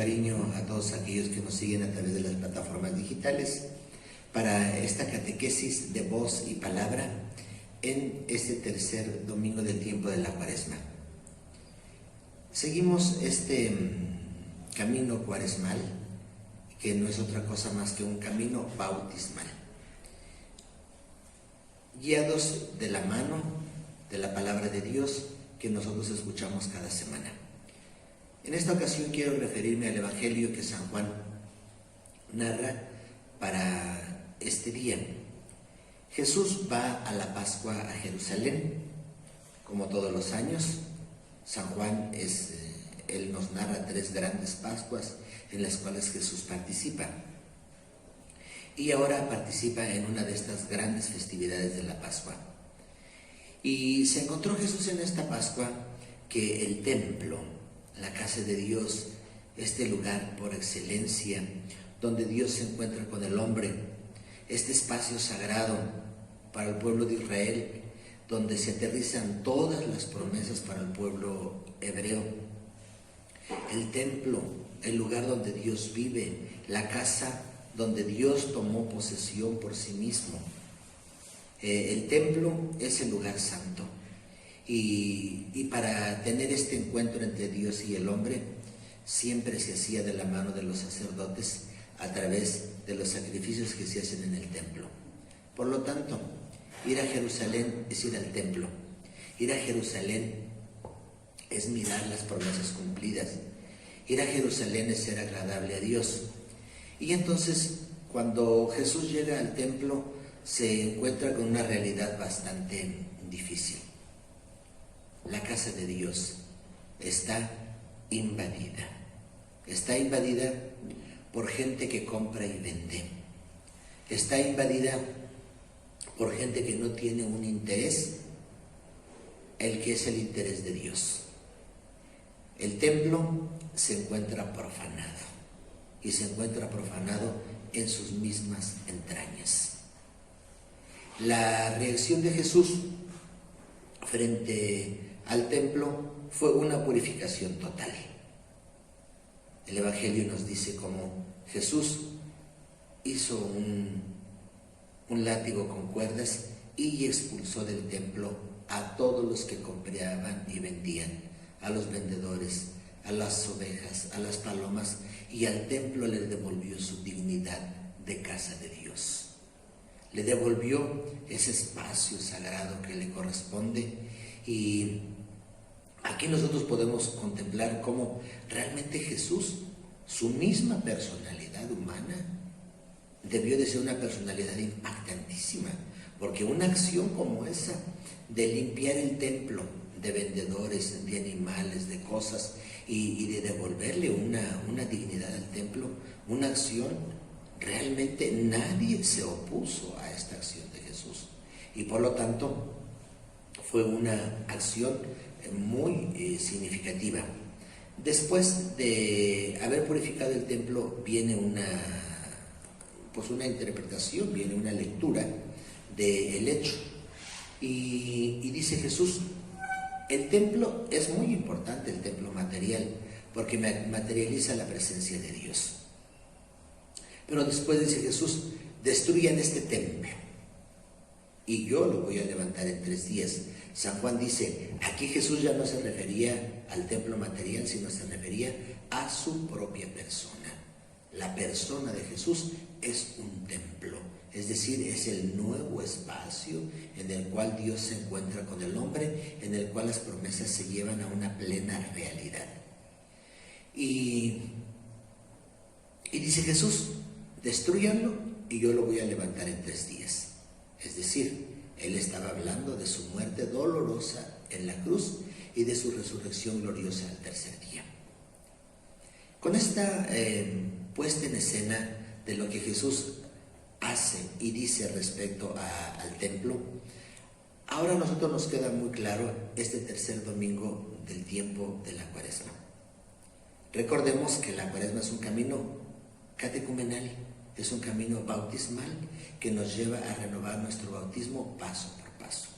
cariño a todos aquellos que nos siguen a través de las plataformas digitales para esta catequesis de voz y palabra en este tercer domingo del tiempo de la Cuaresma. Seguimos este camino cuaresmal, que no es otra cosa más que un camino bautismal, guiados de la mano de la palabra de Dios que nosotros escuchamos cada semana. En esta ocasión quiero referirme al Evangelio que San Juan narra para este día. Jesús va a la Pascua a Jerusalén, como todos los años. San Juan él nos narra 3 grandes Pascuas en las cuales Jesús participa. Y ahora participa en una de estas grandes festividades de la Pascua. Y se encontró Jesús en esta Pascua que el templo, la casa de Dios, este lugar por excelencia donde Dios se encuentra con el hombre, este espacio sagrado para el pueblo de Israel, donde se aterrizan todas las promesas para el pueblo hebreo. El templo, el lugar donde Dios vive, la casa donde Dios tomó posesión por sí mismo. El templo es el lugar santo. Y para tener este encuentro entre Dios y el hombre, siempre se hacía de la mano de los sacerdotes a través de los sacrificios que se hacen en el templo. Por lo tanto, ir a Jerusalén es ir al templo. Ir a Jerusalén es mirar las promesas cumplidas. Ir a Jerusalén es ser agradable a Dios. Y entonces, cuando Jesús llega al templo, se encuentra con una realidad bastante difícil. La casa de Dios está invadida. Está invadida por gente que compra y vende. Está invadida por gente que no tiene un interés, el que es el interés de Dios. El templo se encuentra profanado, y se encuentra profanado en sus mismas entrañas. La reacción de Jesús frente al templo fue una purificación total. El Evangelio nos dice cómo Jesús hizo un látigo con cuerdas y expulsó del templo a todos los que compraban y vendían, a los vendedores, a las ovejas, a las palomas, y al templo le devolvió su dignidad de casa de Dios. Le devolvió ese espacio sagrado que le corresponde. Y aquí nosotros podemos contemplar cómo realmente Jesús, su misma personalidad humana, debió de ser una personalidad impactantísima, porque una acción como esa de limpiar el templo de vendedores, de animales, de cosas, y de devolverle una dignidad al templo, una acción, realmente nadie se opuso a esta acción de Jesús. Y por lo tanto fue una acción muy significativa. Después de haber purificado el templo viene una interpretación, viene una lectura del hecho. Y dice Jesús, el templo es muy importante, el templo material, porque materializa la presencia de Dios. Pero después dice Jesús, destruyan este templo y yo lo voy a levantar en 3 días. San Juan dice, aquí Jesús ya no se refería al templo material, sino se refería a su propia persona. La persona de Jesús es un templo, es decir, es el nuevo espacio en el cual Dios se encuentra con el hombre, en el cual las promesas se llevan a una plena realidad. Y dice Jesús, destrúyanlo y yo lo voy a levantar en 3 días. Es decir, Él estaba hablando de su muerte dolorosa en la cruz y de su resurrección gloriosa al 3er día. Con esta puesta en escena de lo que Jesús hace y dice respecto al templo, ahora a nosotros nos queda muy claro este tercer domingo del tiempo de la Cuaresma. Recordemos que la Cuaresma es un camino catecumenal, es un camino bautismal que nos lleva a renovar nuestro bautismo paso por paso.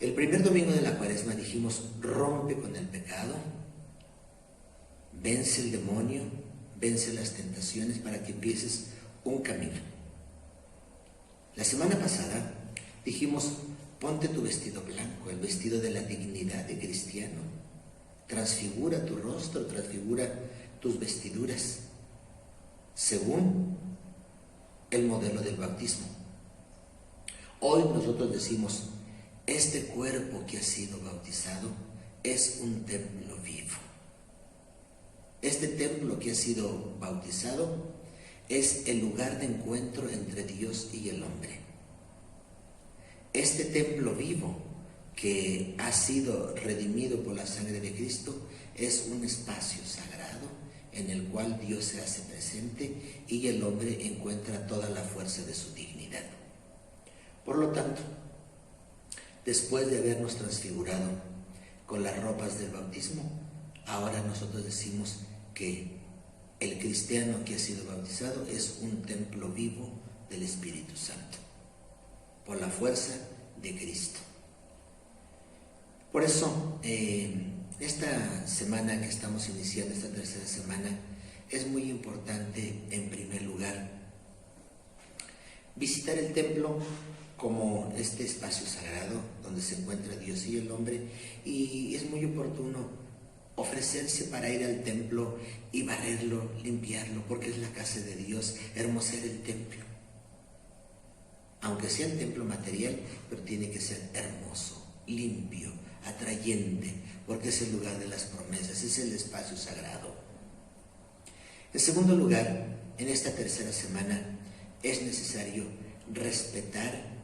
El primer domingo de la Cuaresma dijimos, rompe con el pecado, vence el demonio, vence las tentaciones para que empieces un camino. La semana pasada dijimos, ponte tu vestido blanco, el vestido de la dignidad de cristiano. Transfigura tu rostro, transfigura tus vestiduras, según el modelo del bautismo. Hoy nosotros decimos, este cuerpo que ha sido bautizado es un templo vivo. Este templo que ha sido bautizado es el lugar de encuentro entre Dios y el hombre. Este templo vivo que ha sido redimido por la sangre de Cristo es un espacio sagrado en el cual Dios se hace presente y el hombre encuentra toda la fuerza de su dignidad. Por lo tanto, después de habernos transfigurado con las ropas del bautismo, ahora nosotros decimos que el cristiano que ha sido bautizado es un templo vivo del Espíritu Santo, por la fuerza de Cristo. Por eso, esta semana que estamos iniciando, esta tercera semana, es muy importante, en primer lugar, visitar el templo como este espacio sagrado donde se encuentra Dios y el hombre, y es muy oportuno ofrecerse para ir al templo y barrerlo, limpiarlo, porque es la casa de Dios, hermosear el templo. Aunque sea el templo material, pero tiene que ser hermoso, limpio, atrayente, porque es el lugar de las promesas, es el espacio sagrado. En segundo lugar, en esta tercera semana es necesario respetar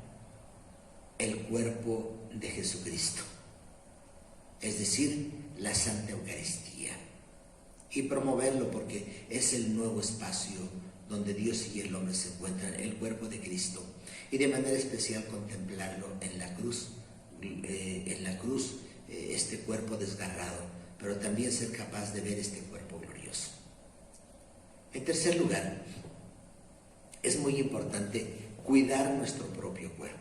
el cuerpo de Jesucristo, es decir, la Santa Eucaristía, y promoverlo porque es el nuevo espacio donde Dios y el hombre se encuentran, el cuerpo de Cristo, y de manera especial contemplarlo en la cruz, este cuerpo desgarrado, pero también ser capaz de ver este cuerpo glorioso. En tercer lugar, es muy importante cuidar nuestro propio cuerpo,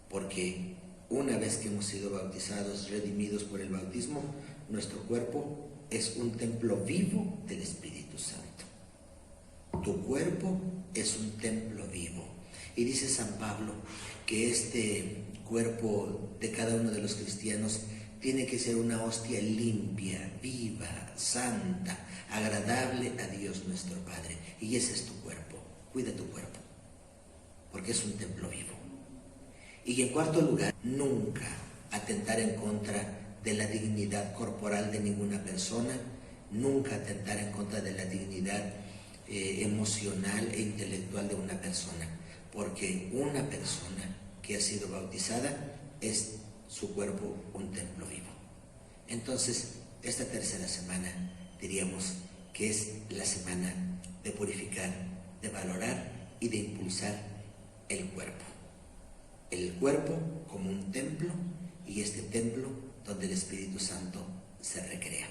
porque una vez que hemos sido bautizados, redimidos por el bautismo, nuestro cuerpo es un templo vivo del Espíritu Santo. Tu cuerpo es un templo vivo. Y dice San Pablo que este cuerpo de cada uno de los cristianos tiene que ser una hostia limpia, viva, santa, agradable a Dios nuestro Padre. Y ese es tu cuerpo. Cuida tu cuerpo, porque es un templo vivo. Y en cuarto lugar, nunca atentar en contra de la dignidad corporal de ninguna persona, nunca atentar en contra de la dignidad emocional e intelectual de una persona, porque una persona que ha sido bautizada es su cuerpo un templo vivo. Entonces, esta tercera semana diríamos que es la semana de purificar, de valorar y de impulsar el cuerpo. El cuerpo como un templo, y este templo donde el Espíritu Santo se recrea.